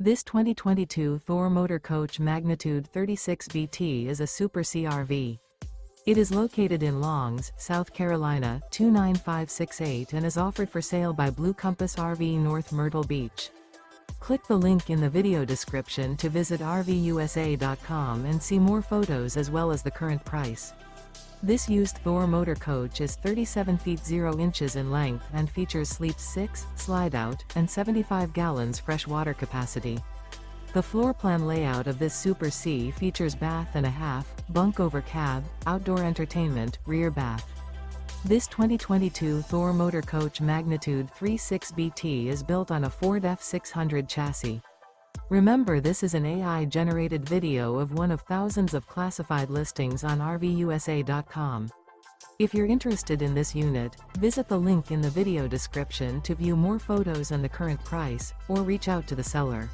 This 2022 Thor Motor Coach Magnitude 36BT is a Super CRV. It is located in Longs, South Carolina, 29568 and is offered for sale by Blue Compass RV North Myrtle Beach. Click the link in the video description to visit RVUSA.com and see more photos as well as the current price. This used Thor Motor Coach is 37 feet 0 inches in length and features Sleep 6, Slideout, and 75 gallons fresh water capacity. The floor plan layout of this Super C features bath and a half, bunk over cab, outdoor entertainment, rear bath. This 2022 Thor Motor Coach Magnitude 36BT is built on a Ford F600 chassis. Remember, this is an AI-generated video of one of thousands of classified listings on RVUSA.com. If you're interested in this unit, visit the link in the video description to view more photos and the current price, or reach out to the seller.